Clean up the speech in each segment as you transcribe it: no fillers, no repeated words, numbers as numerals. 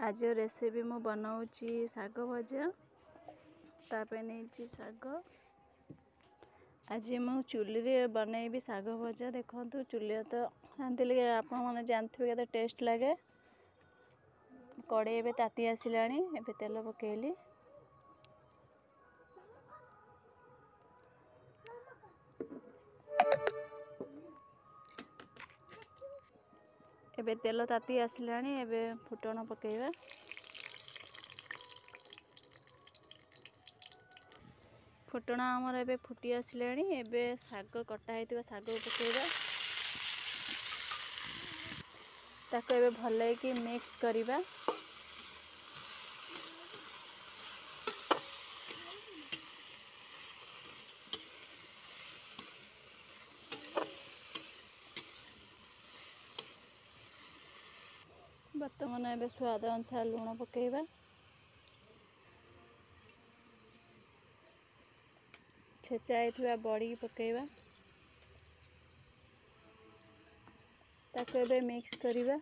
आज रेसिपी मु बनाऊँगी शाग भजा तापे नहीं शाग। आज मु चुली बनैबी शाग भजा। देखो चुली तो जानते आप जानते के टेस्ट लगे। कड़े एबे ताती आसिला एबे तेल पकेली। एबे तेल ताती आसिला एबे फुटण पकेबा। फुटण आमर एबे फुटी आसिला एबे शाग कटा होइतिबा शाग पकेबा। ताको एबे भल कि मिक्स करिबा। बर्तमान एबे स्वाद अनुसार लूण पकेबा। छेचा होइतिबा बड़ी पकेबा। ताको एबे मिक्स करिबा।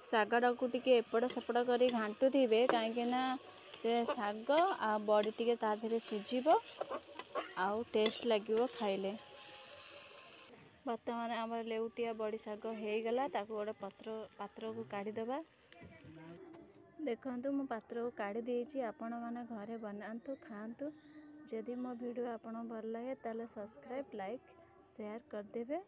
शागटा को टिके एपट सेपट करी घांटू थिबे कहीं से शाग आ बड़ी टिके ता धीरे सिझिबो आउ टेस्ट लागिवो खाइले। वर्तमान आमर लेउटिया बड़ी शाग हो गला। ताको गोटे पात्र को काढ़ी दबा। देखंतु मु पात्र को काढ़ी देइछि। आपण माने घरे बनांतु खांतु। जदि मो वीडियो आपण भल लगे ताले सब्सक्राइब लाइक शेयर कर देबे।